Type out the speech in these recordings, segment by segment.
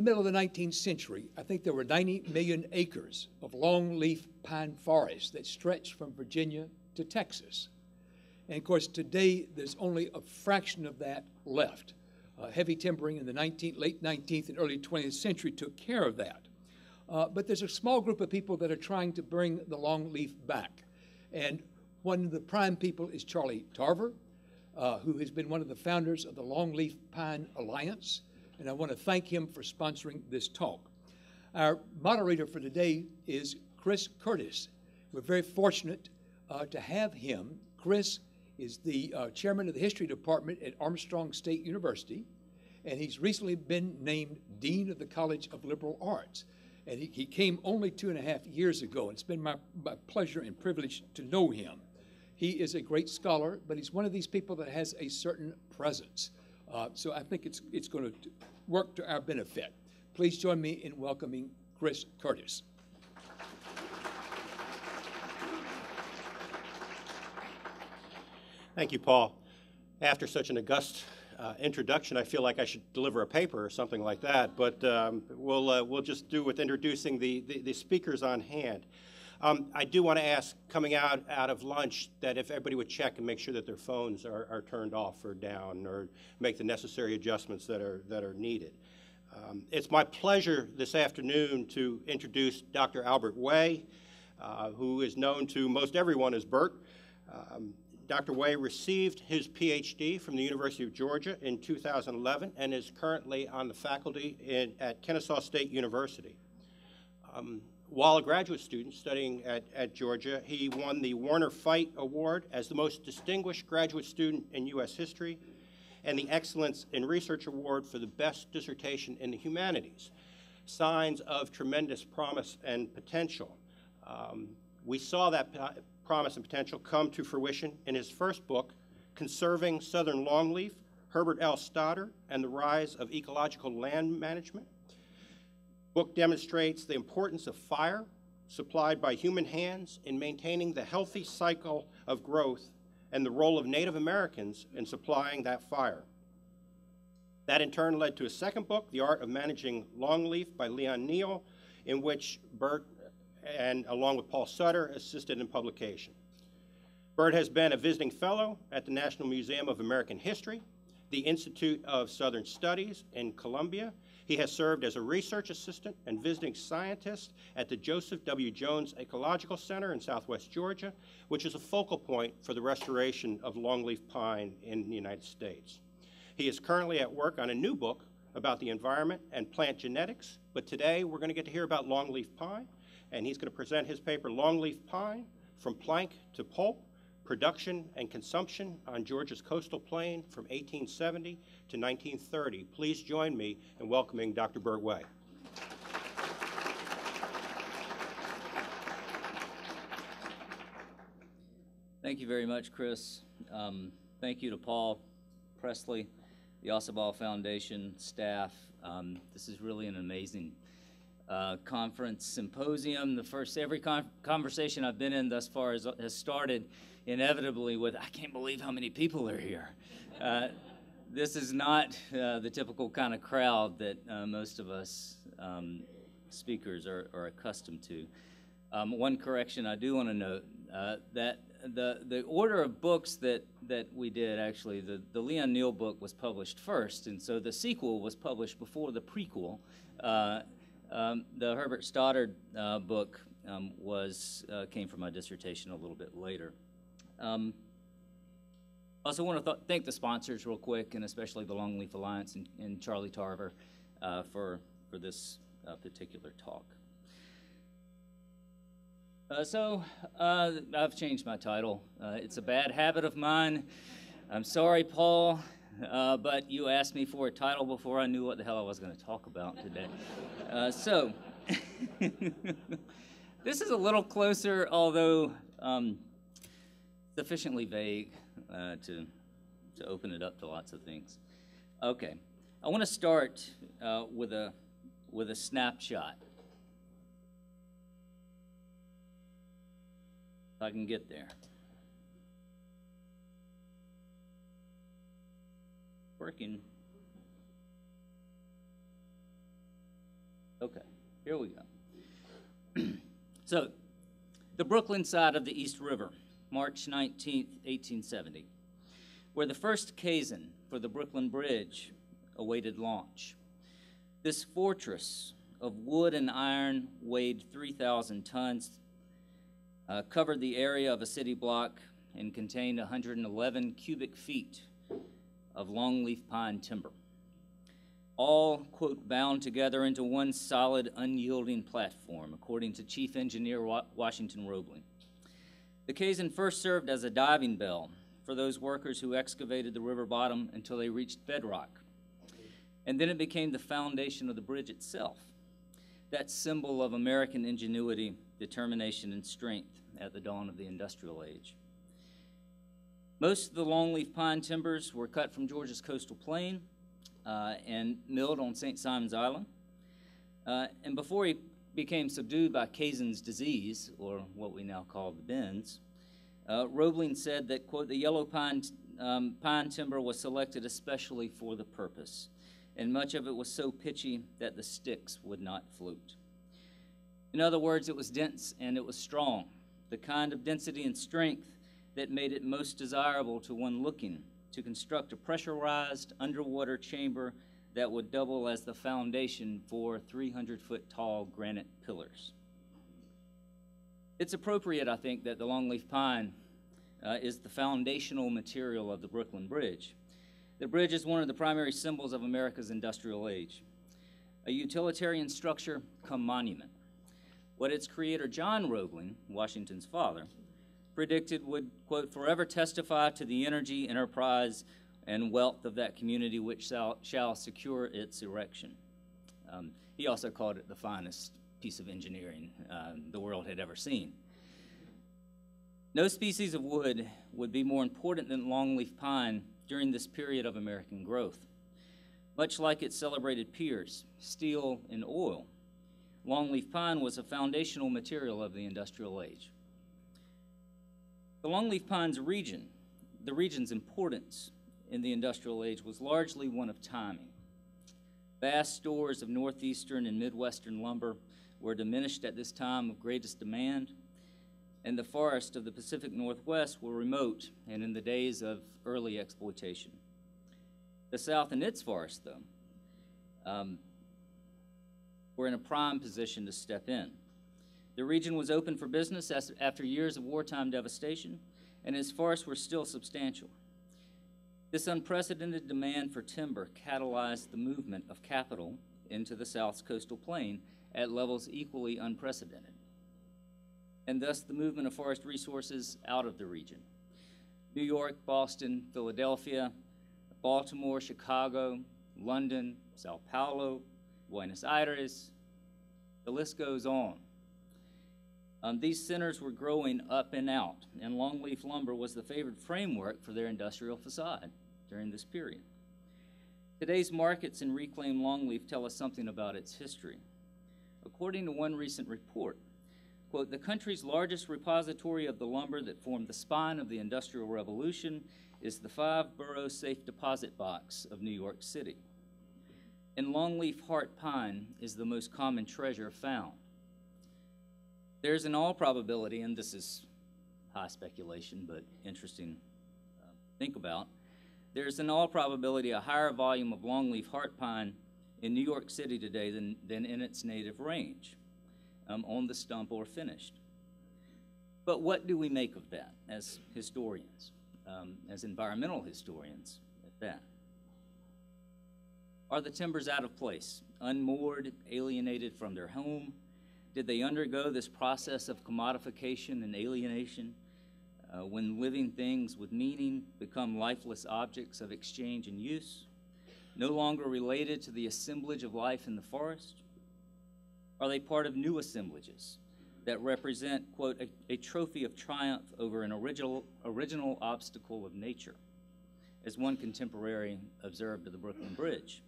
the middle of the 19th century, I think there were 90 million acres of longleaf pine forest that stretched from Virginia to Texas. And of course, today, there's only a fraction of that left. Heavy timbering in the late 19th and early 20th century took care of that. But there's a small group of people that are trying to bring the longleaf back. And one of the prime people is Charlie Tarver, who has been one of the founders of the Longleaf Pine Alliance. And I want to thank him for sponsoring this talk. Our moderator for today is Chris Curtis. We're very fortunate to have him. Chris is the chairman of the history department at Armstrong State University, and he's recently been named Dean of the College of Liberal Arts. And he came only 2.5 years ago, and it's been my pleasure and privilege to know him. He is a great scholar, but he's one of these people that has a certain presence. So I think it's going to work to our benefit. Please join me in welcoming Chris Curtis. Thank you, Paul. After such an august introduction, I feel like I should deliver a paper or something like that, but we'll just do with introducing the speakers on hand. I do want to ask, coming out of lunch, that if everybody would check and make sure that their phones are turned off or down, or make the necessary adjustments that are needed. It's my pleasure this afternoon to introduce Dr. Albert Way, who is known to most everyone as Bert. Dr. Way received his PhD from the University of Georgia in 2011 and is currently on the faculty at Kennesaw State University. While a graduate student studying at Georgia, he won the Warner Fite Award as the most distinguished graduate student in U.S. history and the Excellence in Research Award for the best dissertation in the humanities. Signs of tremendous promise and potential. We saw that promise and potential come to fruition in his first book, Conserving Southern Longleaf, Herbert L. Stoddard and the Rise of Ecological Land Management. The book demonstrates the importance of fire supplied by human hands in maintaining the healthy cycle of growth and the role of Native Americans in supplying that fire. That in turn led to a second book, The Art of Managing Longleaf by Leon Neal, in which Bert and along with Paul Sutter assisted in publication. Bert has been a visiting fellow at the National Museum of American History, the Institute of Southern Studies in Columbia. He has served as a research assistant and visiting scientist at the Joseph W. Jones Ecological Center in Southwest Georgia, which is a focal point for the restoration of longleaf pine in the United States. He is currently at work on a new book about the environment and plant genetics, but today we're going to get to hear about longleaf pine, and he's going to present his paper, Longleaf Pine, From Plank to Pulp, Production and Consumption on Georgia's Coastal Plain from 1870 to 1930. Please join me in welcoming Dr. Bert Way. Thank you very much, Chris. Thank you to Paul Presley, the Ausubel Foundation staff. This is really an amazing conference symposium. Every conversation I've been in thus far has started inevitably with, I can't believe how many people are here. This is not the typical kind of crowd that most of us speakers are accustomed to. One correction I do want to note, that the order of books that we did, actually, the Leon Neal book was published first, and so the sequel was published before the prequel. The Herbert Stoddard book came from my dissertation a little bit later. Also want to thank the sponsors real quick, and especially the Longleaf Alliance and Charlie Tarver for this particular talk. So I've changed my title. It's a bad habit of mine. I'm sorry, Paul. But you asked me for a title before I knew what the hell I was going to talk about today. So this is a little closer, although sufficiently vague to open it up to lots of things. Okay, I want to start with a snapshot. If I can get there. Working. Okay, here we go. So, the Brooklyn side of the East River, March 19th, 1870, where the first caisson for the Brooklyn Bridge awaited launch. This fortress of wood and iron weighed 3,000 tons, covered the area of a city block, and contained 111 cubic feet of longleaf pine timber, all, quote, bound together into one solid, unyielding platform, according to Chief Engineer Washington Roebling. The caisson first served as a diving bell for those workers who excavated the river bottom until they reached bedrock. And then it became the foundation of the bridge itself, that symbol of American ingenuity, determination, and strength at the dawn of the industrial age. Most of the longleaf pine timbers were cut from Georgia's coastal plain and milled on St. Simon's Island. And before he became subdued by Caison's disease, or what we now call the bends, Roebling said that, quote, the yellow pine timber was selected especially for the purpose, and much of it was so pitchy that the sticks would not float. In other words, it was dense and it was strong, the kind of density and strength that made it most desirable to one looking to construct a pressurized underwater chamber that would double as the foundation for 300-foot-tall granite pillars. It's appropriate, I think, that the longleaf pine is the foundational material of the Brooklyn Bridge. The bridge is one of the primary symbols of America's industrial age, a utilitarian structure come monument. What its creator, John Roebling, Washington's father, predicted would, quote, forever testify to the energy, enterprise, and wealth of that community which shall secure its erection. He also called it the finest piece of engineering the world had ever seen. No species of wood would be more important than longleaf pine during this period of American growth. Much like its celebrated peers, steel and oil, longleaf pine was a foundational material of the industrial age. The longleaf pine's region, the region's importance in the industrial age was largely one of timing. Vast stores of northeastern and midwestern lumber were diminished at this time of greatest demand, and the forests of the Pacific Northwest were remote and in the days of early exploitation. The South and its forests, though, were in a prime position to step in. The region was open for business after years of wartime devastation, and its forests were still substantial. This unprecedented demand for timber catalyzed the movement of capital into the South's coastal plain at levels equally unprecedented, and thus the movement of forest resources out of the region. New York, Boston, Philadelphia, Baltimore, Chicago, London, Sao Paulo, Buenos Aires, the list goes on. These centers were growing up and out, and longleaf lumber was the favored framework for their industrial facade during this period. Today's markets in reclaimed longleaf tell us something about its history. According to one recent report, quote, the country's largest repository of the lumber that formed the spine of the Industrial Revolution is the 5-borough safe deposit box of New York City. And longleaf heart pine is the most common treasure found. There's in all probability, and this is high speculation, but interesting to think about, there's in all probability a higher volume of longleaf heart pine in New York City today than in its native range, on the stump or finished. But what do we make of that as historians, as environmental historians at that? Are the timbers out of place, unmoored, alienated from their home? Did they undergo this process of commodification and alienation when living things with meaning become lifeless objects of exchange and use, no longer related to the assemblage of life in the forest? Are they part of new assemblages that represent, quote, a trophy of triumph over an original obstacle of nature, as one contemporary observed of the Brooklyn Bridge?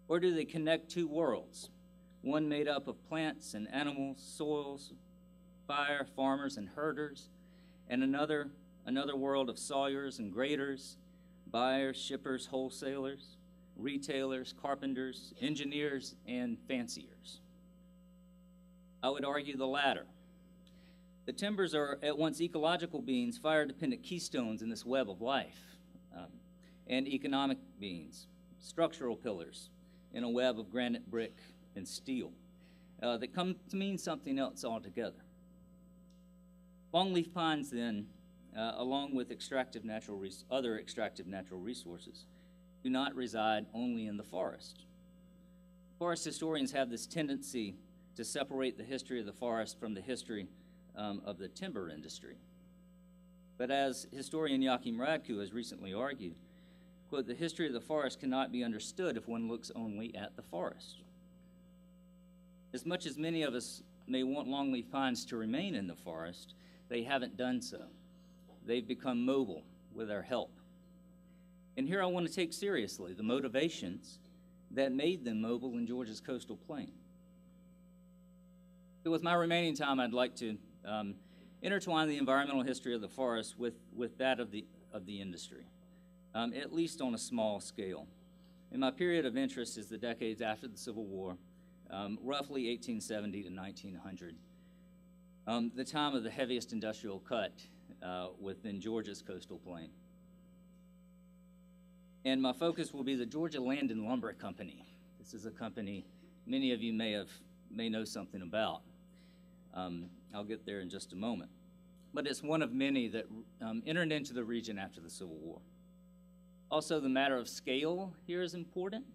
Or do they connect two worlds, one made up of plants and animals, soils, fire, farmers and herders, and another world of sawyers and graders, buyers, shippers, wholesalers, retailers, carpenters, engineers, and fanciers. I would argue the latter. The timbers are at once ecological beings, fire-dependent keystones in this web of life, and economic beings, structural pillars in a web of granite, brick, and steel that come to mean something else altogether. Longleaf pines, then, along with other extractive natural resources, do not reside only in the forest. Forest historians have this tendency to separate the history of the forest from the history of the timber industry. But as historian Joachim Radke has recently argued, quote, "The history of the forest cannot be understood if one looks only at the forest." As much as many of us may want longleaf pines to remain in the forest, they haven't done so. They've become mobile with our help. And here I want to take seriously the motivations that made them mobile in Georgia's coastal plain. So with my remaining time, I'd like to intertwine the environmental history of the forest with that of the industry, at least on a small scale. And my period of interest is the decades after the Civil War, roughly 1870 to 1900, the time of the heaviest industrial cut within Georgia's coastal plain. And my focus will be the Georgia Land and Lumber Company. This is a company many of you may know something about. I'll get there in just a moment. But it's one of many that entered into the region after the Civil War. Also, the matter of scale here is important.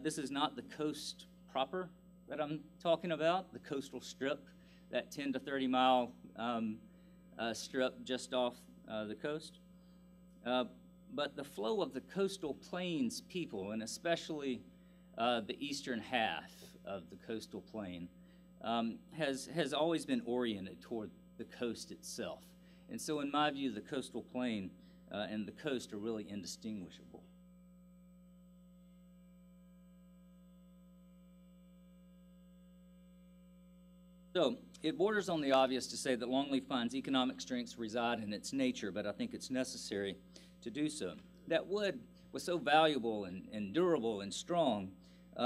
This is not the coast proper that I'm talking about, the coastal strip, that 10 to 30 mile strip just off the coast. But the flow of the coastal plains people, and especially the eastern half of the coastal plain, has always been oriented toward the coast itself. And so in my view, the coastal plain and the coast are really indistinguishable. So it borders on the obvious to say that longleaf pine's economic strengths reside in its nature, but I think it's necessary to do so. That wood was so valuable and durable and strong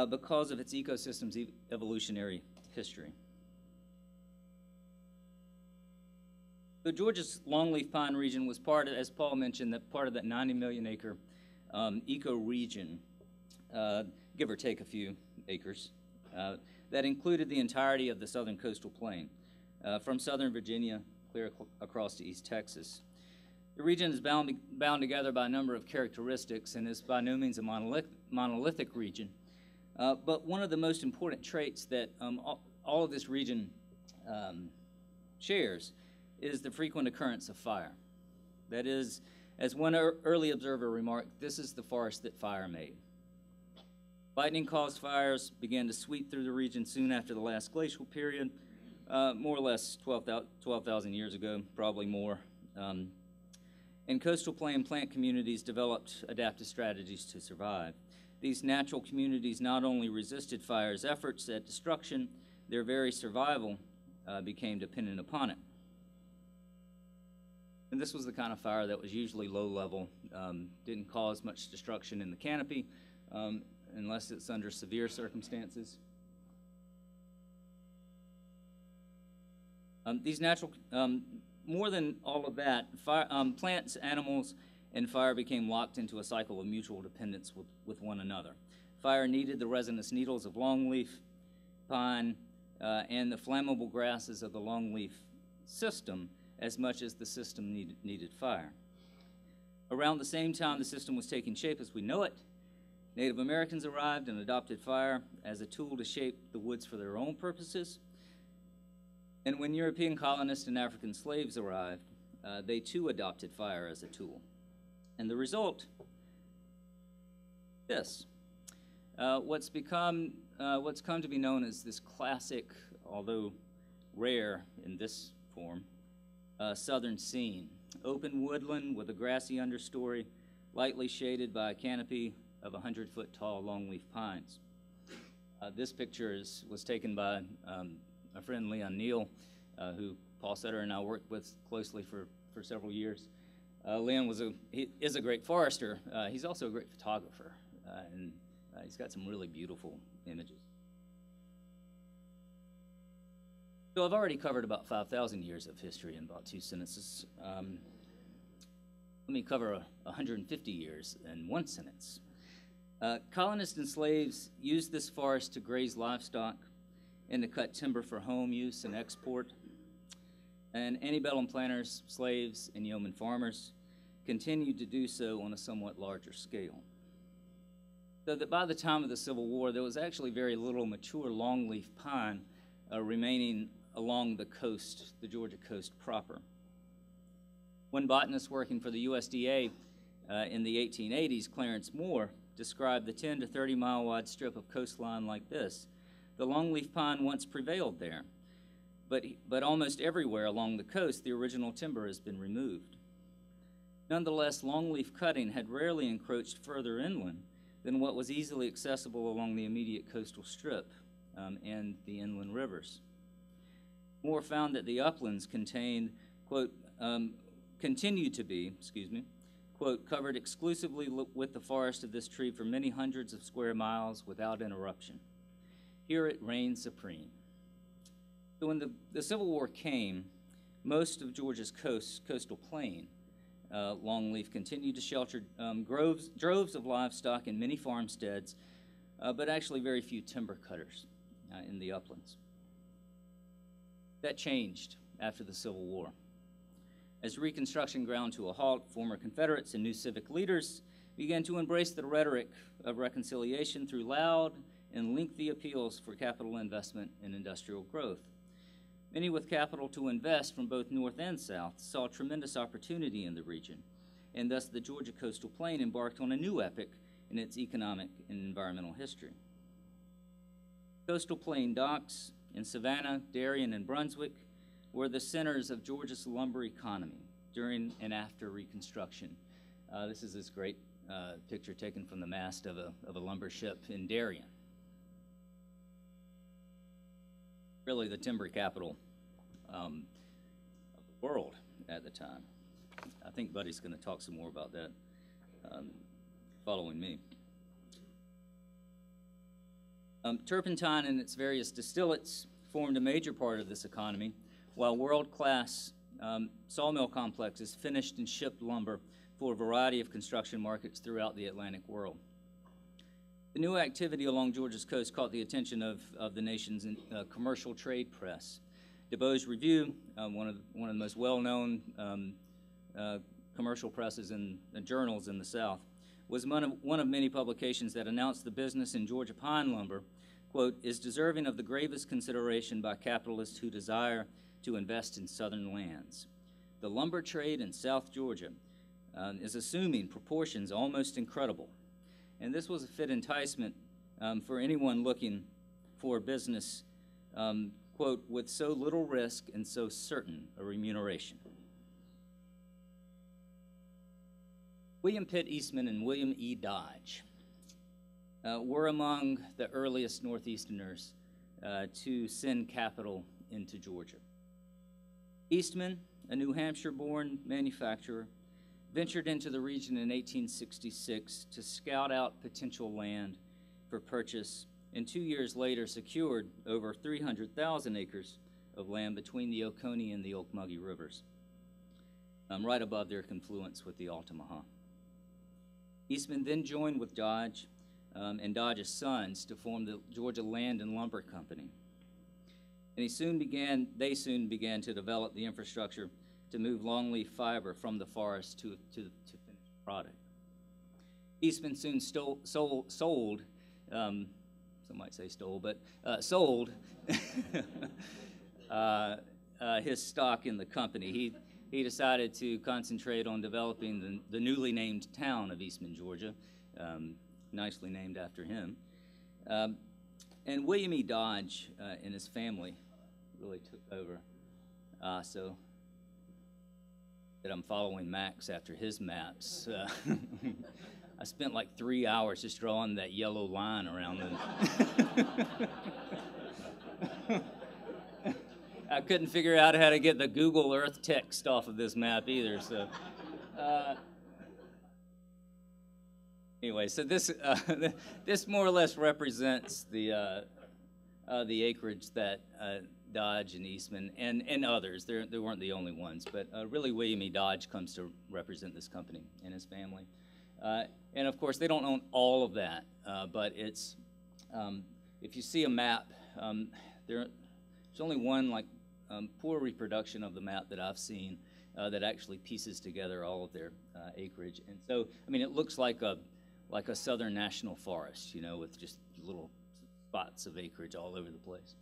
because of its ecosystem's evolutionary history. The Georgia's longleaf pine region was part of, as Paul mentioned, part of that 90 million acre ecoregion, give or take a few acres, that included the entirety of the southern coastal plain, from southern Virginia clear across to East Texas. The region is bound together by a number of characteristics and is by no means a monolithic region. But one of the most important traits that all of this region shares is the frequent occurrence of fire. That is, as one early observer remarked, this is the forest that fire made. Lightning-caused fires began to sweep through the region soon after the last glacial period, more or less 12,000 years ago, probably more. And coastal plain plant communities developed adaptive strategies to survive. These natural communities not only resisted fire's efforts at destruction, their very survival became dependent upon it. And this was the kind of fire that was usually low level, didn't cause much destruction in the canopy, unless it's under severe circumstances. These natural, more than all of that, plants, animals, and fire became locked into a cycle of mutual dependence with one another. Fire needed the resinous needles of longleaf pine and the flammable grasses of the longleaf system as much as the system needed fire. Around the same time the system was taking shape as we know it, Native Americans arrived and adopted fire as a tool to shape the woods for their own purposes. And when European colonists and African slaves arrived, they too adopted fire as a tool. And the result, this. What's come to be known as this classic, although rare in this form, southern scene. Open woodland with a grassy understory, lightly shaded by a canopy of 100-foot tall longleaf pines. This picture was taken by my friend Leon Neal, who Paul Sutter and I worked with closely for several years. Leon is a great forester. He's also a great photographer. and he's got some really beautiful images. So I've already covered about 5,000 years of history in about 2 sentences. Let me cover 150 years in 1 sentence. Colonists and slaves used this forest to graze livestock and to cut timber for home use and export. And antebellum planters, slaves, and yeoman farmers continued to do so on a somewhat larger scale. So that by the time of the Civil War, there was actually very little mature longleaf pine remaining along the coast, the Georgia coast proper. One botanist working for the USDA in the 1880s, Clarence Moore, described the 10 to 30 mile wide strip of coastline like this. The longleaf pine once prevailed there, but almost everywhere along the coast, the original timber has been removed. Nonetheless, longleaf cutting had rarely encroached further inland than what was easily accessible along the immediate coastal strip and the inland rivers. Moore found that the uplands contained, quote, continued to be, quote, covered exclusively with the forest of this tree for many hundreds of square miles without interruption. Here it reigned supreme. So when the Civil War came, most of Georgia's coastal plain, longleaf continued to shelter droves of livestock and many farmsteads, but actually very few timber cutters in the uplands. That changed after the Civil War. As Reconstruction ground to a halt, former Confederates and new civic leaders began to embrace the rhetoric of reconciliation through loud and lengthy appeals for capital investment and industrial growth. Many with capital to invest from both North and South saw tremendous opportunity in the region, and thus the Georgia coastal plain embarked on a new epoch in its economic and environmental history. Coastal plain docks in Savannah, Darien, and Brunswick were the centers of Georgia's lumber economy during and after Reconstruction. This is this great picture taken from the mast of a lumber ship in Darien. Really the timber capital of the world at the time. I think Buddy's going to talk some more about that following me. Turpentine and its various distillates formed a major part of this economy, while world-class sawmill complexes finished and shipped lumber for a variety of construction markets throughout the Atlantic world. The new activity along Georgia's coast caught the attention of the nation's commercial trade press. DuBose Review, one of the most well-known commercial presses and journals in the South, was one of many publications that announced the business in Georgia pine lumber, quote, is deserving of the gravest consideration by capitalists who desire to invest in southern lands. The lumber trade in South Georgia is assuming proportions almost incredible. And this was a fit enticement for anyone looking for a business, quote, with so little risk and so certain a remuneration. William Pitt Eastman and William E. Dodge were among the earliest Northeasterners to send capital into Georgia. Eastman, a New Hampshire-born manufacturer, ventured into the region in 1866 to scout out potential land for purchase, and 2 years later secured over 300,000 acres of land between the Oconee and the Ocmulgee rivers, right above their confluence with the Altamaha. Eastman then joined with Dodge and Dodge's sons to form the Georgia Land and Lumber Company. And they soon began to develop the infrastructure to move longleaf fiber from the forest to finished product. Eastman soon sold, some might say stole, but sold his stock in the company. He decided to concentrate on developing the newly named town of Eastman, Georgia, nicely named after him. And William E. Dodge and his family really took over. So that I'm following Max after his maps. I spent like 3 hours just drawing that yellow line around the... I couldn't figure out how to get the Google Earth text off of this map either, so... Anyway, so this this more or less represents the acreage that Dodge and Eastman and others. They weren't the only ones, but really William E. Dodge comes to represent this company and his family. And of course, they don't own all of that, but it's if you see a map, there's only one poor reproduction of the map that I've seen that actually pieces together all of their acreage. And so, I mean, it looks like a southern national forest, you know, with just little spots of acreage all over the place.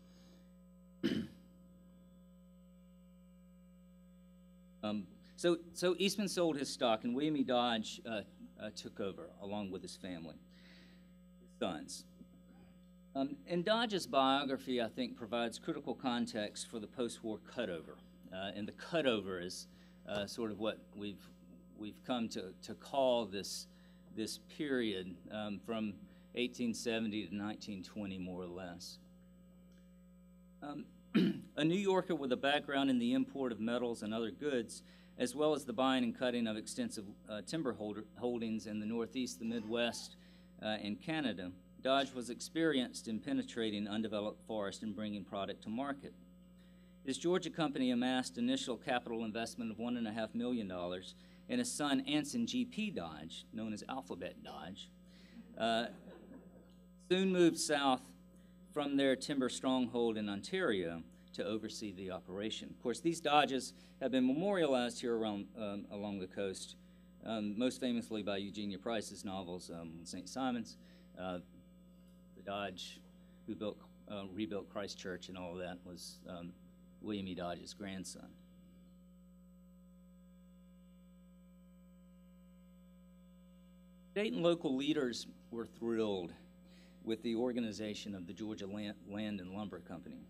So Eastman sold his stock, and William E. Dodge took over along with his family, his sons. And Dodge's biography, I think, provides critical context for the post-war cutover, and the cutover is sort of what we've come to call this period from 1870 to 1920, more or less. A New Yorker with a background in the import of metals and other goods, as well as the buying and cutting of extensive timber holdings in the Northeast, the Midwest, and Canada, Dodge was experienced in penetrating undeveloped forest and bringing product to market. His Georgia company amassed initial capital investment of $1.5 million, and his son Anson G.P. Dodge, known as Alphabet Dodge, soon moved south from their timber stronghold in Ontario to oversee the operation. Of course, these Dodges have been memorialized here around along the coast, most famously by Eugenia Price's novels, St. Simon's, the Dodge who rebuilt Christ Church and all of that was William E. Dodge's grandson. State and local leaders were thrilled with the organization of the Georgia Land and Lumber Company.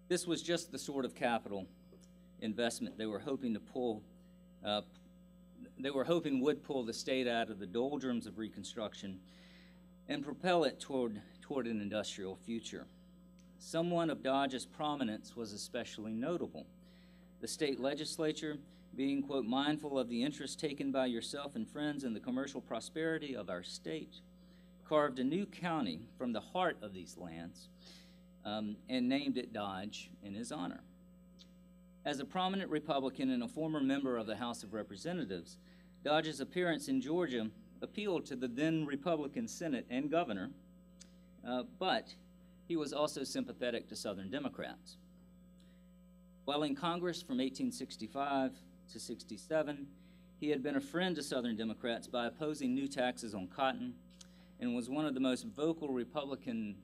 This was just the sort of capital investment they were hoping to pull. They were hoping would pull the state out of the doldrums of Reconstruction and propel it toward an industrial future. Someone of Dodge's prominence was especially notable. The state legislature, being, quote, mindful of the interest taken by yourself and friends in the commercial prosperity of our state, carved a new county from the heart of these lands and named it Dodge in his honor. As a prominent Republican and a former member of the House of Representatives, Dodge's appearance in Georgia appealed to the then Republican Senate and governor, but he was also sympathetic to Southern Democrats. While in Congress from 1865 to 67, he had been a friend to Southern Democrats by opposing new taxes on cotton and was one of the most vocal Republican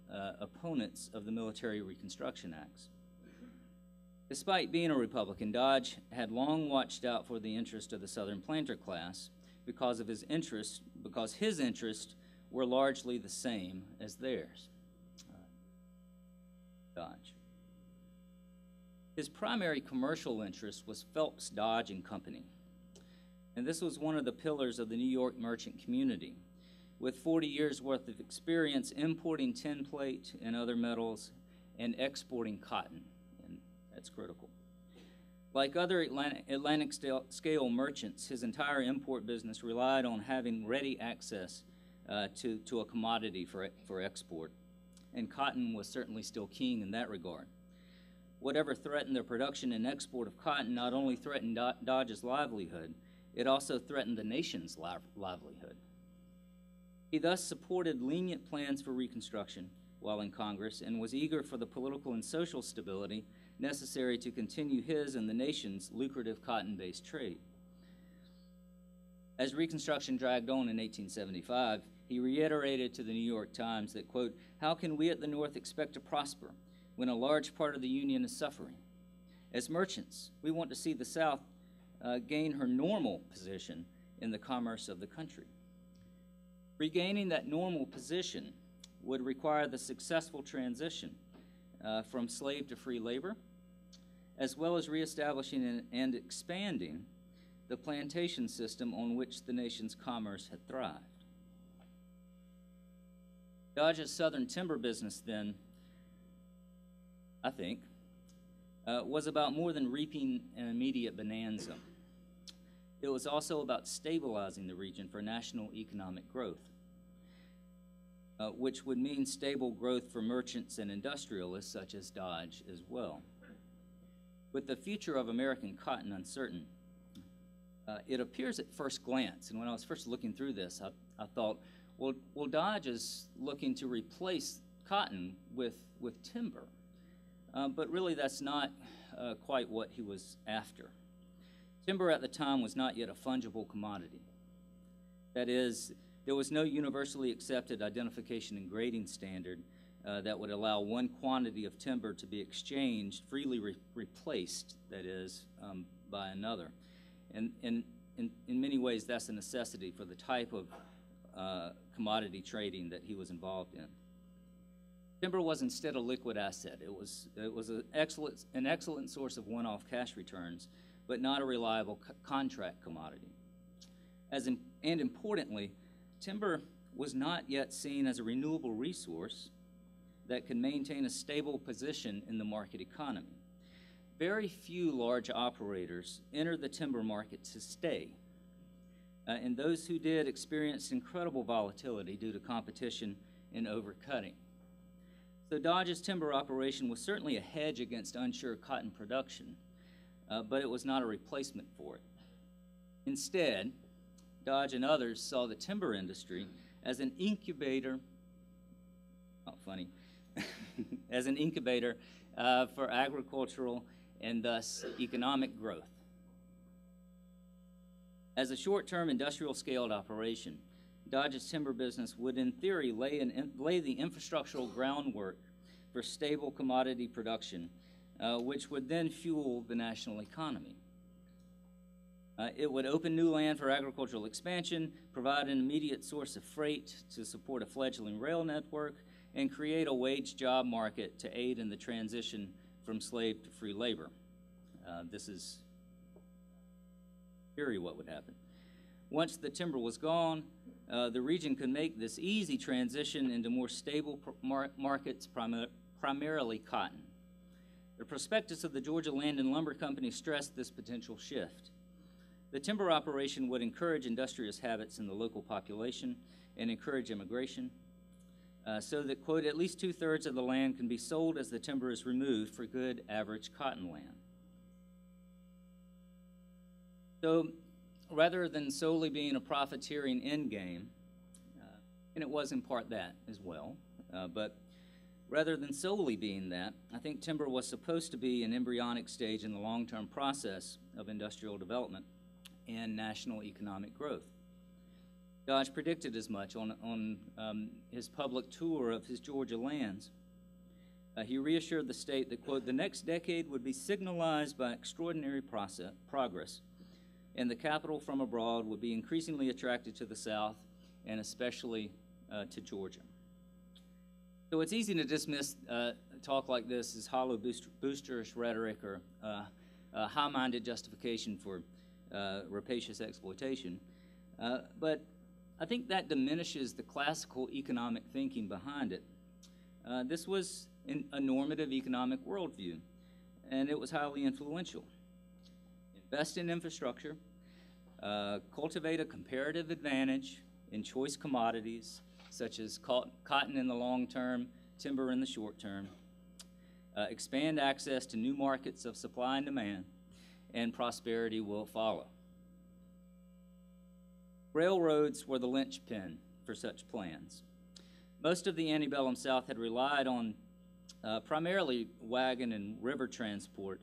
opponents of the Military Reconstruction Acts. Despite being a Republican, Dodge had long watched out for the interest of the Southern planter class because his interests were largely the same as theirs. Dodge. His primary commercial interest was Phelps Dodge and Company, and this was one of the pillars of the New York merchant community, with 40 years' worth of experience importing tin plate and other metals and exporting cotton, and that's critical. Like other Atlantic scale merchants, his entire import business relied on having ready access to a commodity for export, and cotton was certainly still king in that regard. Whatever threatened the production and export of cotton not only threatened Dodge's livelihood, it also threatened the nation's livelihood. He thus supported lenient plans for Reconstruction while in Congress and was eager for the political and social stability necessary to continue his and the nation's lucrative cotton-based trade. As Reconstruction dragged on in 1875, he reiterated to the New York Times that, quote, "How can we at the North expect to prosper when a large part of the Union is suffering? As merchants, we want to see the South gain her normal position in the commerce of the country. Regaining that normal position would require the successful transition from slave to free labor, as well as reestablishing and expanding the plantation system on which the nation's commerce had thrived." Dodge's Southern timber business then, I think, was about more than reaping an immediate bonanza. it was also about stabilizing the region for national economic growth, which would mean stable growth for merchants and industrialists such as Dodge as well. With the future of American cotton uncertain, it appears at first glance, and when I was first looking through this, I thought, well, Dodge is looking to replace cotton with timber. But really that's not quite what he was after. Timber at the time was not yet a fungible commodity. That is, there was no universally accepted identification and grading standard that would allow one quantity of timber to be exchanged, freely replaced, that is, by another. And in many ways, that's a necessity for the type of commodity trading that he was involved in. Timber was instead a liquid asset. It was an excellent source of one-off cash returns, but not a reliable contract commodity. And importantly, timber was not yet seen as a renewable resource that could maintain a stable position in the market economy. Very few large operators entered the timber market to stay, and those who did experienced incredible volatility due to competition and overcutting. So Dodge's timber operation was certainly a hedge against unsure cotton production, but it was not a replacement for it. Instead, Dodge and others saw the timber industry as an incubator, as an incubator for agricultural and thus economic growth. As a short-term industrial-scaled operation, Dodge's timber business would, in theory, lay the infrastructural groundwork for stable commodity production, which would then fuel the national economy. It would open new land for agricultural expansion, provide an immediate source of freight to support a fledgling rail network, and create a wage job market to aid in the transition from slave to free labor. This is theory what would happen. Once the timber was gone, the region could make this easy transition into more stable markets, primarily cotton. The prospectus of the Georgia Land and Lumber Company stressed this potential shift. The timber operation would encourage industrious habits in the local population and encourage immigration, so that, quote, at least 2/3 of the land can be sold as the timber is removed for good average cotton land. So rather than solely being a profiteering end game, and it was in part that as well, but rather than solely being that, I think timber was supposed to be an embryonic stage in the long-term process of industrial development and national economic growth. Dodge predicted as much on his public tour of his Georgia lands. He reassured the state that, quote, the next decade would be signalized by extraordinary progress, and the capital from abroad would be increasingly attracted to the South, and especially to Georgia. So it's easy to dismiss talk like this as hollow boosterish rhetoric or high-minded justification for rapacious exploitation, but I think that diminishes the classical economic thinking behind it. This was a normative economic worldview, and it was highly influential. Invest in infrastructure, cultivate a comparative advantage in choice commodities, such as cotton in the long term, timber in the short term, expand access to new markets of supply and demand, and prosperity will follow. Railroads were the linchpin for such plans. Most of the antebellum South had relied on primarily wagon and river transport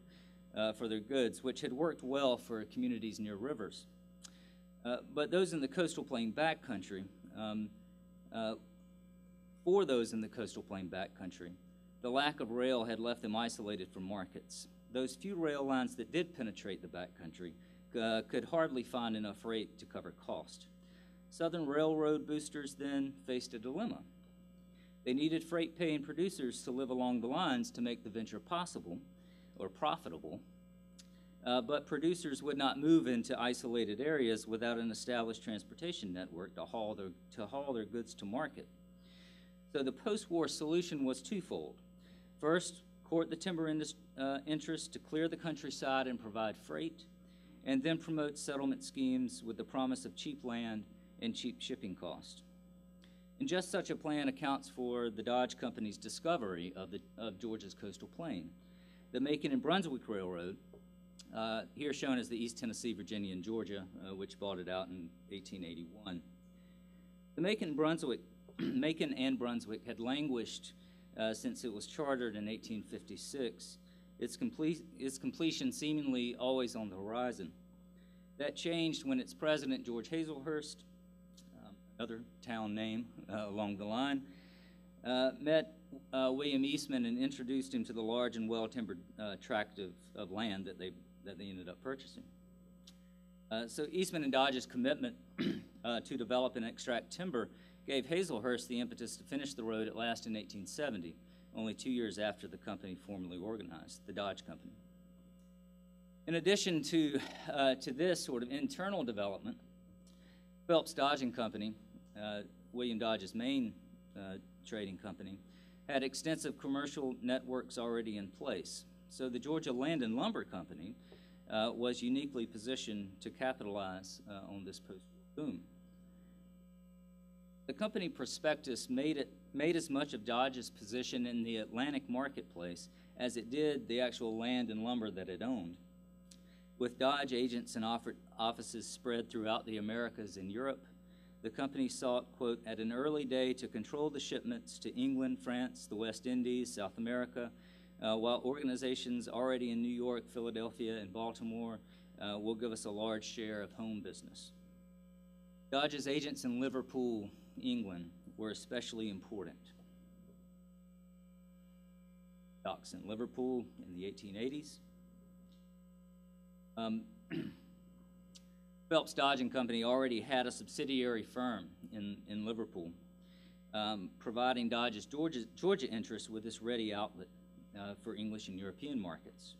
for their goods, which had worked well for communities near rivers. But those in the coastal plain backcountry, the lack of rail had left them isolated from markets. Those few rail lines that did penetrate the backcountry could hardly find enough freight to cover cost. Southern Railroad boosters then faced a dilemma. They needed freight-paying producers to live along the lines to make the venture possible or profitable, but producers would not move into isolated areas without an established transportation network to haul their goods to market. So the post-war solution was twofold. First, court the timber interest to clear the countryside and provide freight, and then promotes settlement schemes with the promise of cheap land and cheap shipping costs. And just such a plan accounts for the Dodge Company's discovery of Georgia's coastal plain. The Macon and Brunswick Railroad, here shown as the East Tennessee, Virginia, and Georgia, which bought it out in 1881. The Macon and Brunswick had languished since it was chartered in 1856, its completion seemingly always on the horizon. That changed when its president, George Hazelhurst, another town name along the line, met William Eastman and introduced him to the large and well-timbered tract of land that they ended up purchasing. So Eastman and Dodge's commitment to develop and extract timber gave Hazelhurst the impetus to finish the road at last in 1870, only 2 years after the company formally organized, the Dodge Company. In addition to this sort of internal development, Phelps Dodge and Company, William Dodge's main trading company, had extensive commercial networks already in place. So the Georgia Land and Lumber Company was uniquely positioned to capitalize on this post-boom. The company prospectus made as much of Dodge's position in the Atlantic marketplace as it did the actual land and lumber that it owned. With Dodge agents and offices spread throughout the Americas and Europe, the company sought, quote, at an early day to control the shipments to England, France, the West Indies, South America, while organizations already in New York, Philadelphia, and Baltimore will give us a large share of home business. Dodge's agents in Liverpool, England, were especially important. Docks in Liverpool in the 1880s. Phelps Dodge and Company already had a subsidiary firm in Liverpool, providing Dodge's Georgia interests with this ready outlet for English and European markets.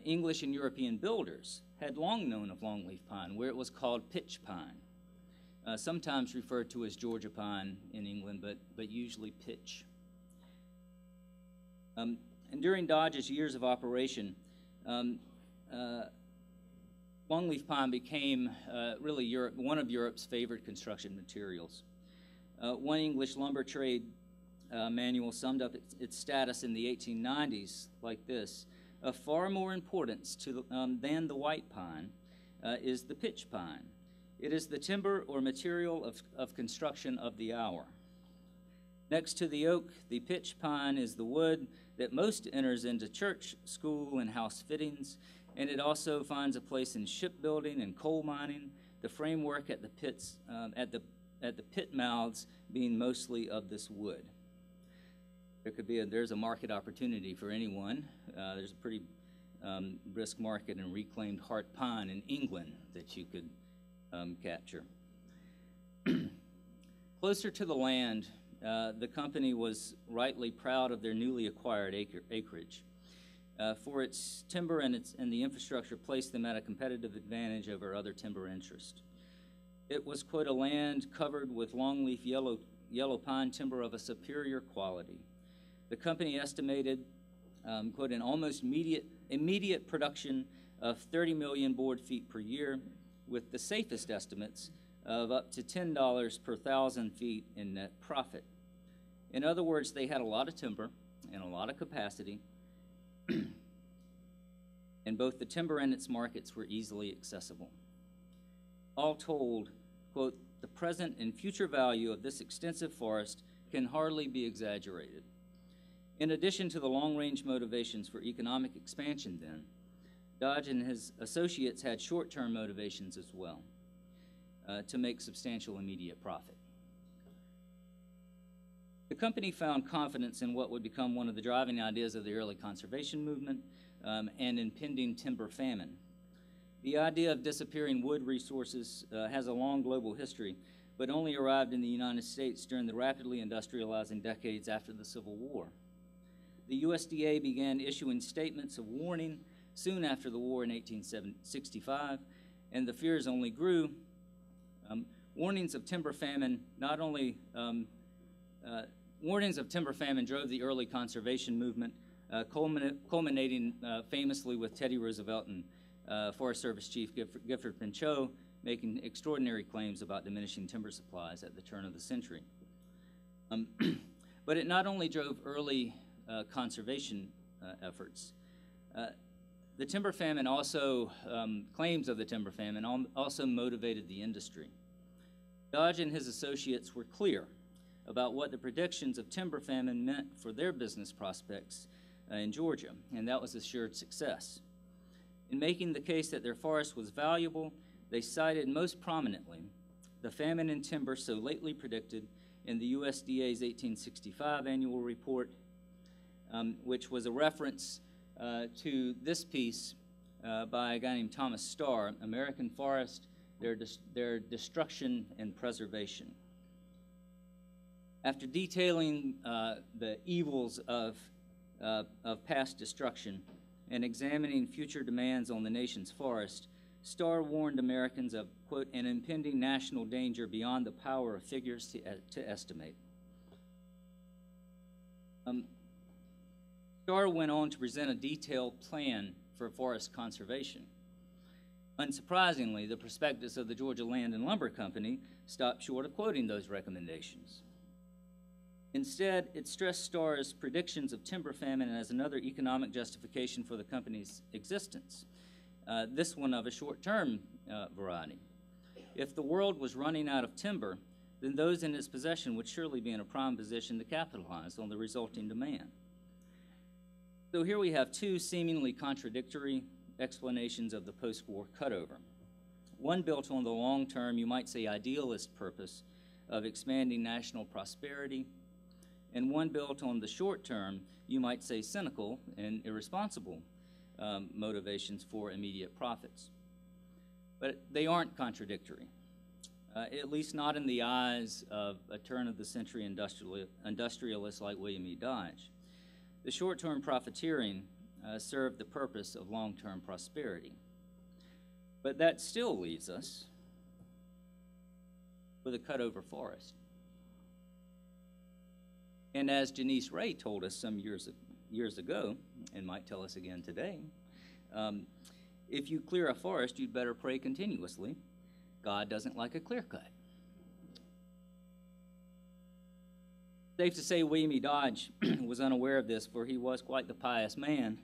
English and European builders had long known of longleaf pine, where it was called pitch pine, sometimes referred to as Georgia pine in England, but usually pitch. And during Dodge's years of operation, longleaf pine became really one of Europe's favored construction materials. One English lumber trade manual summed up its status in the 1890s like this: of far more importance than the white pine is the pitch pine. It is the timber or material of construction of the hour. Next to the oak, the pitch pine is the wood that most enters into church, school, and house fittings, and it also finds a place in shipbuilding and coal mining, the framework at the pits, at the pit mouths being mostly of this wood. There's a market opportunity for anyone. There's a pretty brisk market in reclaimed heart pine in England that you could capture. Closer to the land, the company was rightly proud of their newly acquired acreage. For its timber and the infrastructure placed them at a competitive advantage over other timber interests. It was, quote, a land covered with longleaf yellow pine timber of a superior quality. The company estimated, quote, an almost immediate production of 30 million board feet per year, with the safest estimates of up to $10 per 1,000 feet in net profit. In other words, they had a lot of timber and a lot of capacity, and both the timber and its markets were easily accessible. All told, quote, the present and future value of this extensive forest can hardly be exaggerated. In addition to the long-range motivations for economic expansion then, Dodge and his associates had short-term motivations as well, to make substantial immediate profit. The company found confidence in what would become one of the driving ideas of the early conservation movement and impending timber famine. The idea of disappearing wood resources has a long global history, but only arrived in the United States during the rapidly industrializing decades after the Civil War. The USDA began issuing statements of warning soon after the war in 1865, and the fears only grew. Warnings of timber famine drove the early conservation movement, culminating famously with Teddy Roosevelt and Forest Service Chief Gifford Pinchot making extraordinary claims about diminishing timber supplies at the turn of the century. But it not only drove early conservation efforts, the timber famine also, claims of the timber famine also motivated the industry. Dodge and his associates were clear about what the predictions of timber famine meant for their business prospects in Georgia, and that was assured success. In making the case that their forest was valuable, they cited most prominently the famine in timber so lately predicted in the USDA's 1865 annual report, which was a reference to this piece by a guy named Thomas Starr, American Forest, their Destruction and Preservation. After detailing the evils of past destruction and examining future demands on the nation's forest, Starr warned Americans of, quote, an impending national danger beyond the power of figures to estimate. Starr went on to present a detailed plan for forest conservation. Unsurprisingly, the prospectus of the Georgia Land and Lumber Company stopped short of quoting those recommendations. Instead, it stressed Starr's predictions of timber famine as another economic justification for the company's existence, this one of a short-term variety. If the world was running out of timber, then those in its possession would surely be in a prime position to capitalize on the resulting demand. So here we have two seemingly contradictory explanations of the post-war cutover. One built on the long-term, you might say idealist purpose of expanding national prosperity, and one built on the short-term, you might say cynical and irresponsible motivations for immediate profits. But they aren't contradictory, at least not in the eyes of a turn-of-the-century industrialist like William E. Dodge. The short-term profiteering served the purpose of long-term prosperity. But that still leaves us with a cutover forest. And as Janice Ray told us some years ago, and might tell us again today, if you clear a forest, you'd better pray continuously. God doesn't like a clear cut. Safe to say William E. Dodge was unaware of this, for he was quite the pious man.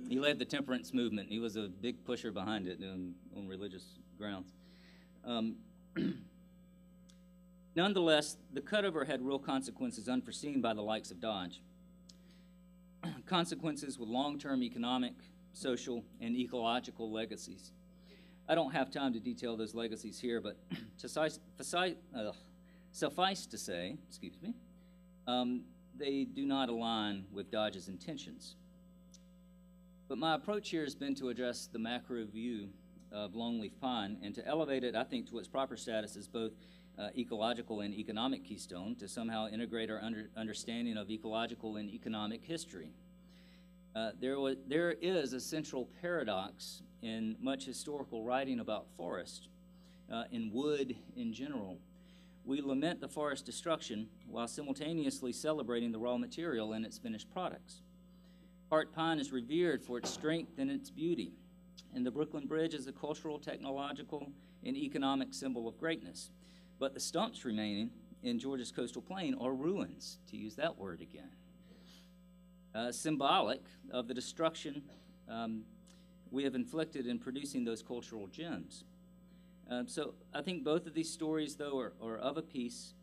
He led the temperance movement. He was a big pusher behind it on religious grounds. Nonetheless, the cutover had real consequences unforeseen by the likes of Dodge. Consequences with long-term economic, social, and ecological legacies. I don't have time to detail those legacies here, but suffice to say, they do not align with Dodge's intentions. But my approach here has been to address the macro view of longleaf pine and to elevate it, I think, to its proper status as both ecological and economic keystone to somehow integrate our understanding of ecological and economic history. There is a central paradox in much historical writing about forest, in wood in general. We lament the forest destruction while simultaneously celebrating the raw material and its finished products. Hart pine is revered for its strength and its beauty, and the Brooklyn Bridge is a cultural, technological, and economic symbol of greatness. But the stumps remaining in Georgia's coastal plain are ruins, to use that word again. Symbolic of the destruction we have inflicted in producing those cultural gems. So I think both of these stories, though, are of a piece,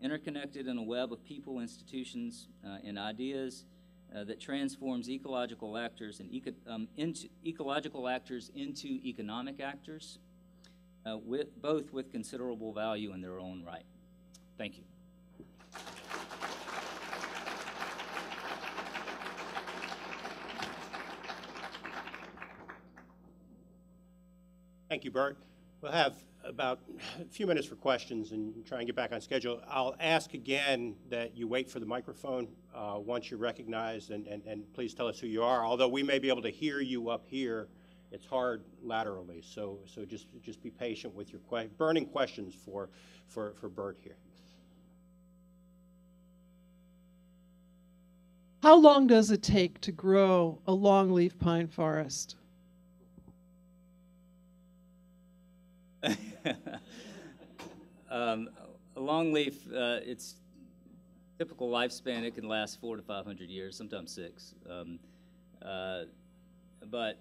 interconnected in a web of people, institutions, and ideas that transforms ecological actors into ecological actors into economic actors, both with considerable value in their own right. Thank you. Thank you, Bert. We'll have about a few minutes for questions and try and get back on schedule. I'll ask again that you wait for the microphone once you're recognized, and please tell us who you are. Although we may be able to hear you up here, it's hard laterally, so just be patient with your burning questions for Bert here. How long does it take to grow a longleaf pine forest? A longleaf, its typical lifespan, it can last 400 to 500 years, sometimes 6. But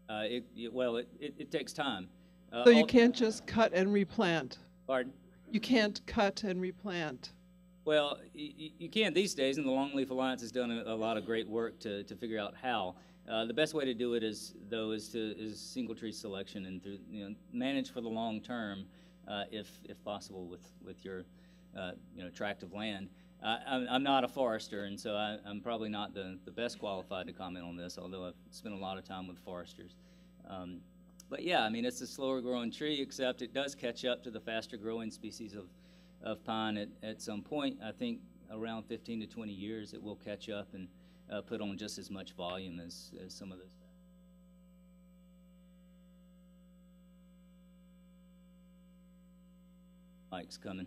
it takes time. So you can't just cut and replant. Pardon? You can't cut and replant. Well, you can these days, and the Longleaf Alliance has done a lot of great work to figure out how. The best way to do it is single tree selection and to manage for the long term, if possible, with your tract of land. I'm not a forester, and so I'm probably not the best qualified to comment on this, although I've spent a lot of time with foresters. But yeah, I mean, it's a slower growing tree, except it does catch up to the faster growing species of pine at some point. I think around 15 to 20 years it will catch up and put on just as much volume as some of those. Mike's coming.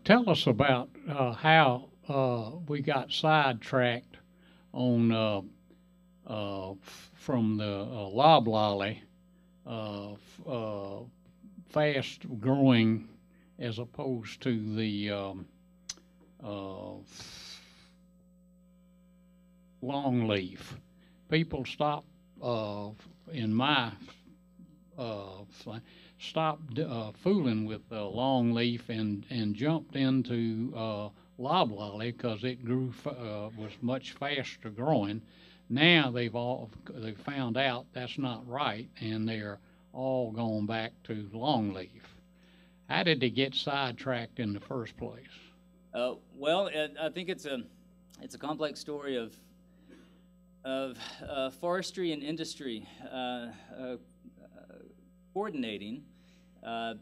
Tell us about how we got sidetracked on from the loblolly, fast growing, as opposed to the longleaf. People stop in my stopped fooling with longleaf and jumped into loblolly because it was much faster growing. Now they've found out that's not right, and they're all going back to longleaf. How did they get sidetracked in the first place? Well, I think it's a complex story of forestry and industry coordinating,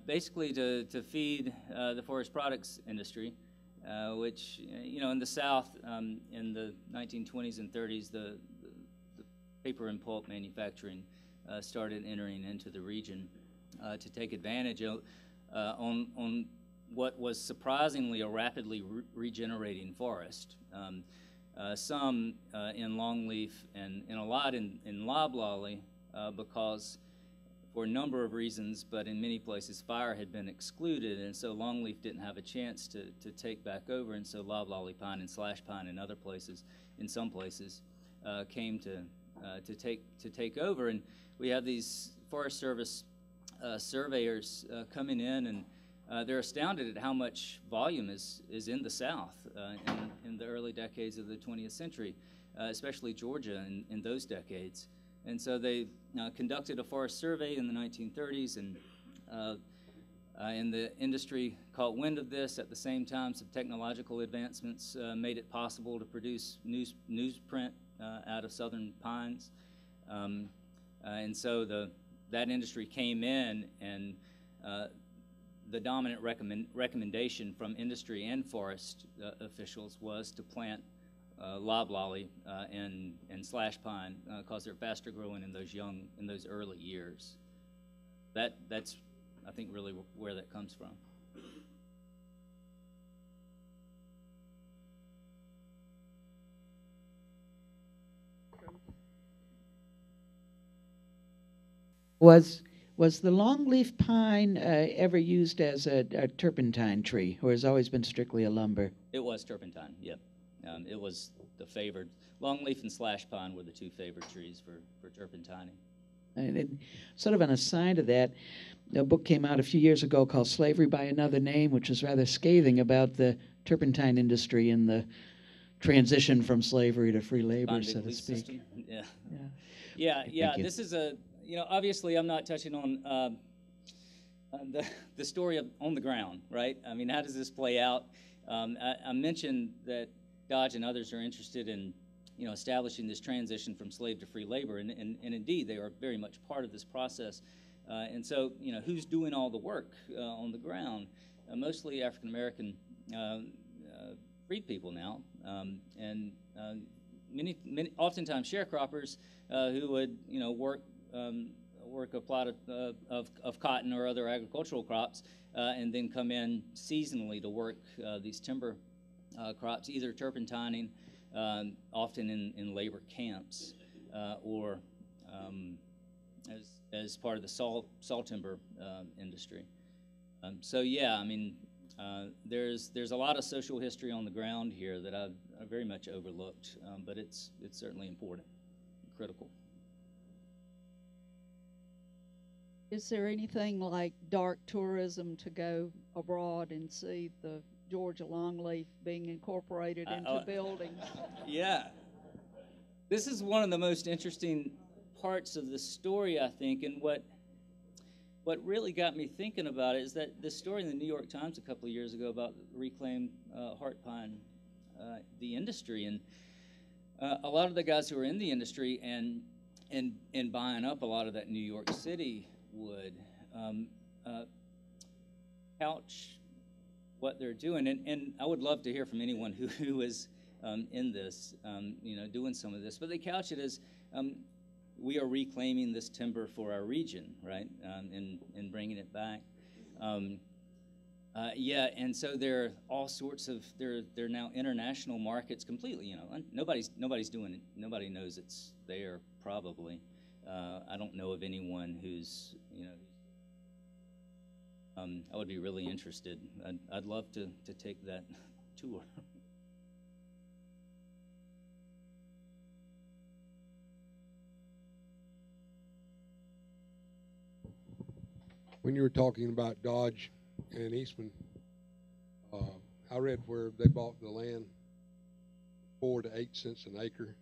basically to feed the forest products industry, which in the South in the 1920s and 30s, the paper and pulp manufacturing started entering into the region to take advantage of on what was surprisingly a rapidly regenerating forest. Some in longleaf and a lot in loblolly because for a number of reasons, but in many places fire had been excluded, and so longleaf didn't have a chance to take back over, and so loblolly pine and slash pine in other places, in some places, came to take over. And we have these Forest Service surveyors coming in, and they're astounded at how much volume is in the South in the early decades of the 20th century, especially Georgia in those decades. And so they conducted a forest survey in the 1930s, and the industry caught wind of this. At the same time, some technological advancements made it possible to produce newsprint out of southern pines. And so that industry came in, and the dominant recommendation from industry and forest officials was to plant loblolly and slash pine because they're faster growing in those early years. That's I think really where that comes from. Was the longleaf pine ever used as a turpentine tree, or has always been strictly a lumber? It was turpentine, yep. It was the favored. Longleaf and slash pine were the two favored trees for turpentining. And sort of on a side of that, a book came out a few years ago called Slavery by Another Name, which is rather scathing about the turpentine industry and the transition from slavery to free labor, so to speak. System. Yeah. This is obviously I'm not touching on the story on the ground, right? I mean, how does this play out? I mentioned that Dodge and others are interested in, establishing this transition from slave to free labor, and indeed they are very much part of this process. And so, who's doing all the work on the ground? Mostly African American freed people now, and many oftentimes sharecroppers who would, work work a plot of cotton or other agricultural crops, and then come in seasonally to work these timber crops, either turpentining, often in labor camps, or as part of the saw timber industry. So yeah, I mean, there's a lot of social history on the ground here that I very much overlooked, but it's certainly important, critical. Is there anything like dark tourism to go abroad and see the Georgia longleaf being incorporated into buildings? Yeah. This is one of the most interesting parts of the story, I think, and what really got me thinking about it is that this story in the New York Times a couple of years ago about reclaimed heart pine, the industry, and a lot of the guys who are in the industry and buying up a lot of that New York City wood couch what they're doing, and I would love to hear from anyone who is in this, doing some of this, but they couch it as we are reclaiming this timber for our region, right, and bringing it back. Yeah, and so there are all sorts of there are now international markets completely. Nobody's doing it. Nobody knows it's there probably. I don't know of anyone who's I would be really interested. I'd love to take that tour. When you were talking about Dodge and Eastman, I read where they bought the land 4 to 8 cents an acre.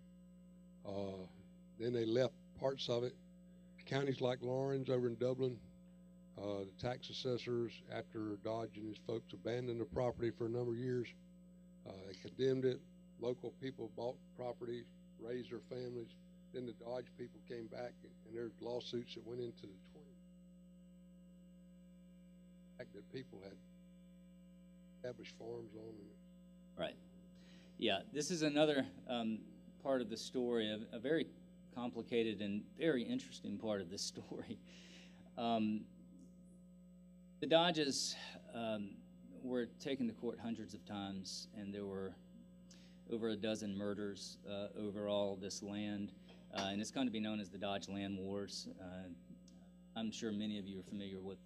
Then they left parts of it. Counties like Laurens over in Dublin, the tax assessors, after Dodge and his folks abandoned the property for a number of years, they condemned it. Local people bought property, raised their families. Then the Dodge people came back, and there's lawsuits that went into the 20s. That people had established farms on it. Right. Yeah, this is another part of the story, a very complicated and very interesting part of this story. The Dodges were taken to court hundreds of times, and there were over a dozen murders over all this land, and it's going to be known as the Dodge Land Wars. I'm sure many of you are familiar with.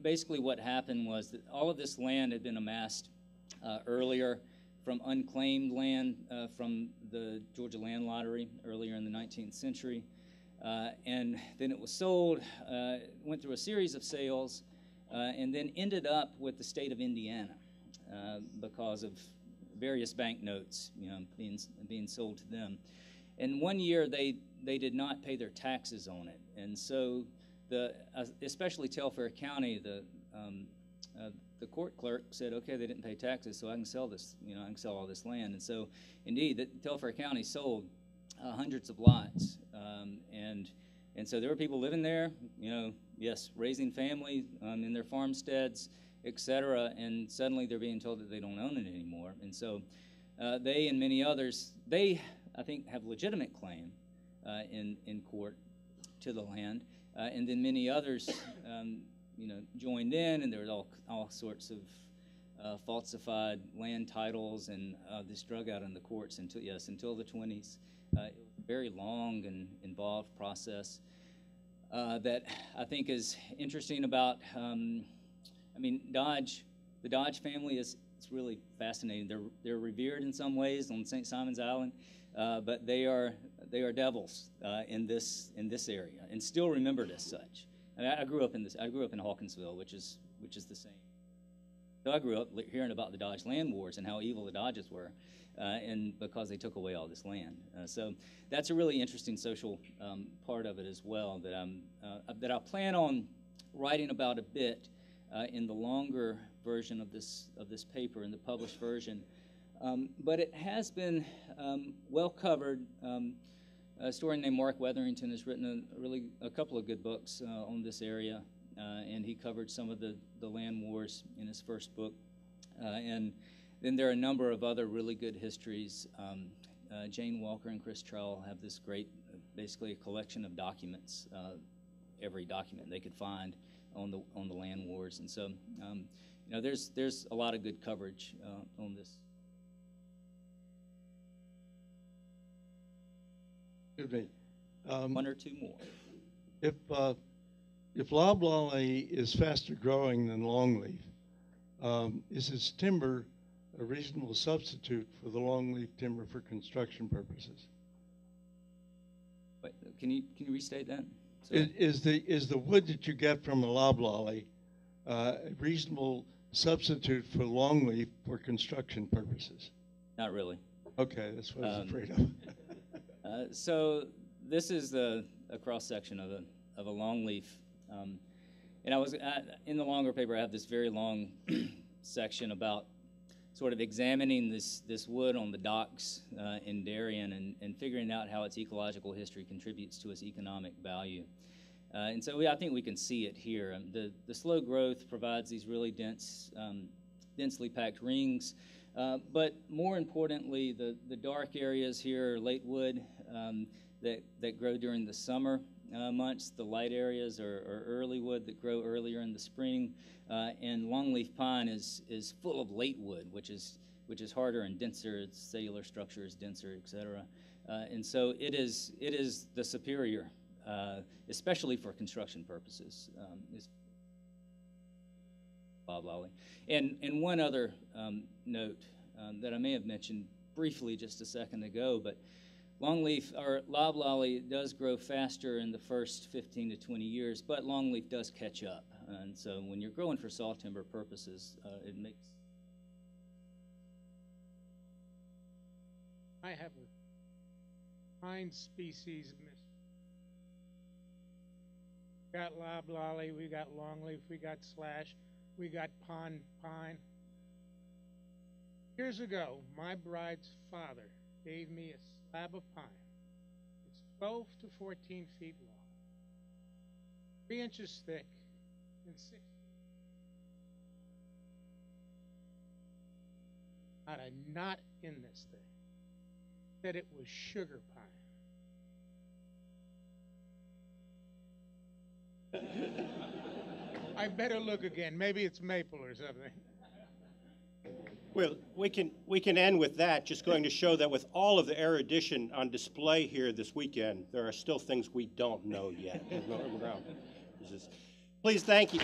Basically what happened was that all of this land had been amassed earlier from unclaimed land from the Georgia Land Lottery earlier in the 19th century. And then it was sold, went through a series of sales, and then ended up with the state of Indiana because of various banknotes being sold to them. And one year they did not pay their taxes on it. And so especially Telfair County, the court clerk said, okay, they didn't pay taxes, so I can sell this, I can sell all this land. And so, indeed, Telfair County sold hundreds of lots, and so there were people living there, yes, raising family in their farmsteads, etc. And suddenly they're being told that they don't own it anymore. And so they and many others, I think, have legitimate claim in court to the land. And then many others, joined in, and there was all sorts of falsified land titles, and this drug out in the courts until the 20s. It was a very long and involved process that I think is interesting about. The Dodge family it's really fascinating. They're revered in some ways on St. Simon's Island, but they are devils in this area, and still remembered as such. I grew up in Hawkinsville, which is the same. So I grew up hearing about the Dodge Land Wars and how evil the Dodges were, and because they took away all this land. So that's a really interesting social part of it as well that I plan on writing about a bit in the longer version of this paper, in the published version. But it has been well covered. A historian named Mark Wetherington has written a couple of good books on this area, and he covered some of the land wars in his first book. And then there are a number of other really good histories. Jane Walker and Chris Trowell have this great basically a collection of documents, every document they could find on the land wars. And so, you know, there's a lot of good coverage on this. Excuse me. One or two more. If loblolly is faster growing than longleaf, is its timber a reasonable substitute for the longleaf timber for construction purposes? Wait, can you restate that? Sorry. Is the wood that you get from a loblolly a reasonable substitute for longleaf for construction purposes? Not really. Okay, that's what I was afraid of. So this is a cross section of a longleaf, and I was in the longer paper. I have this very long section about sort of examining this wood on the docks in Darien and figuring out how its ecological history contributes to its economic value. And so I think we can see it here. The slow growth provides these really densely packed rings, but more importantly, the dark areas here are late wood that grow during the summer months. The light areas are early wood that grow earlier in the spring, and longleaf pine is full of late wood, which is harder and denser. Its cellular structure is denser, et cetera. And so it is the superior, especially for construction purposes. Is loblolly. And one other note that I may have mentioned briefly just a second ago, but longleaf or loblolly does grow faster in the first 15 to 20 years, but longleaf does catch up. And so when you're growing for saw timber purposes, it makes. I have a pine species mix. We got loblolly, we got longleaf, we got slash, we got pond pine. Years ago, my bride's father gave me a slab of pine. It's 12 to 14 feet long, 3 inches thick, and 6. Not a knot in this thing. Said it was sugar pine. I better look again. Maybe it's maple or something. Well, we can end with that, just going to show that with all of the erudition on display here this weekend, there are still things we don't know yet. Please, thank you.